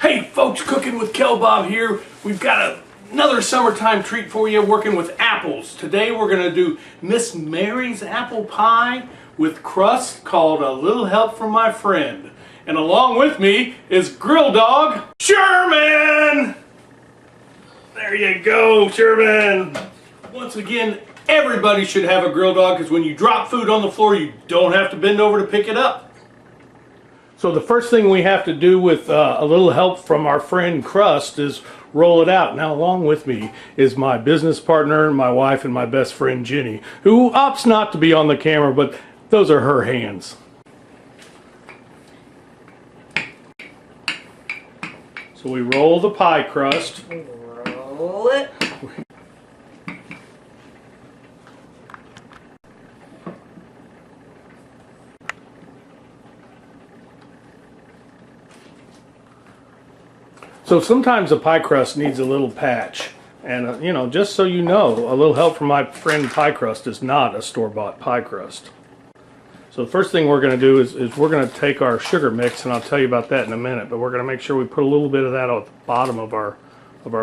Hey folks, Cooking with Kelbob here. We've got another summertime treat for you, working with apples. Today we're going to do Miss Mary's apple pie with crust called A Little Help from My Friend. And along with me is grill dog Sherman! There you go, Sherman! Once again, everybody should have a grill dog because when you drop food on the floor, you don't have to bend over to pick it up. So the first thing we have to do with a little help from our friend Crust is roll it out. Now along with me is my business partner, my wife, and my best friend Jenny, who opts not to be on the camera, but those are her hands. So we roll the pie crust. Roll it. So sometimes a pie crust needs a little patch, and you know, just so you know, a little help from my friend pie crust is not a store-bought pie crust. So the first thing we're going to do is we're going to take our sugar mix, and I'll tell you about that in a minute, but we're going to make sure we put a little bit of that at the bottom of our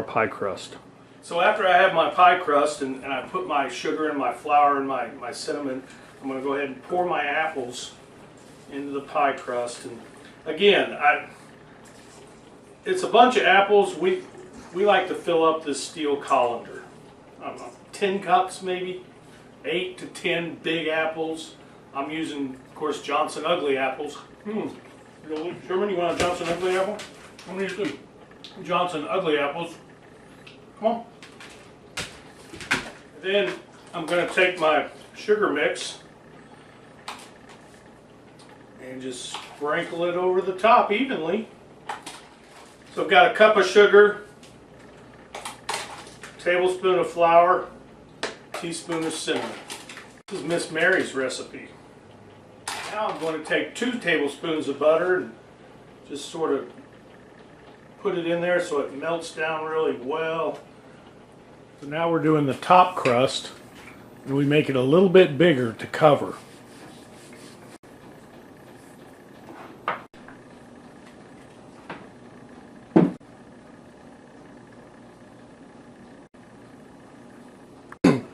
pie crust. So after I have my pie crust and I put my sugar and my flour and my cinnamon, I'm going to go ahead and pour my apples into the pie crust. And again, it's a bunch of apples. We like to fill up this steel colander. I don't know, 10 cups maybe, 8 to 10 big apples. I'm using, of course, Johnson Ugly apples. Sherman, you want a Johnson Ugly apple? What do you do? Johnson Ugly apples. Come on. Then I'm going to take my sugar mix and just sprinkle it over the top evenly. So I've got a cup of sugar, tablespoon of flour, teaspoon of cinnamon. This is Miss Mary's recipe. Now I'm going to take 2 tablespoons of butter and just sort of put it in there so it melts down really well. So now we're doing the top crust, and we make it a little bit bigger to cover.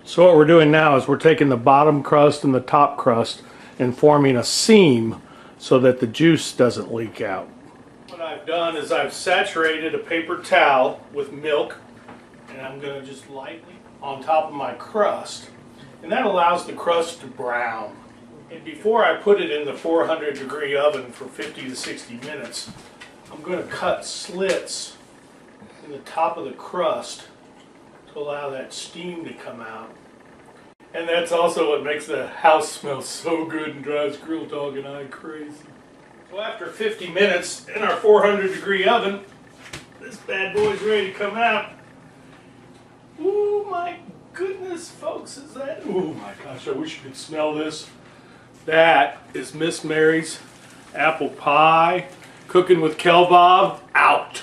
So what we're doing now is we're taking the bottom crust and the top crust and forming a seam so that the juice doesn't leak out. What I've done is I've saturated a paper towel with milk, and I'm going to just lightly on top of my crust, and that allows the crust to brown. And before I put it in the 400-degree oven for 50 to 60 minutes, I'm going to cut slits in the top of the crust to allow that steam to come out. And that's also what makes the house smell so good and drives Grill Dog and I crazy. So after 50 minutes in our 400-degree oven, this bad boy's ready to come out. Ooh, my goodness, folks, is that? Oh my gosh, I wish you could smell this. That is Miss Mary's apple pie. Cooking with Kelbob, out.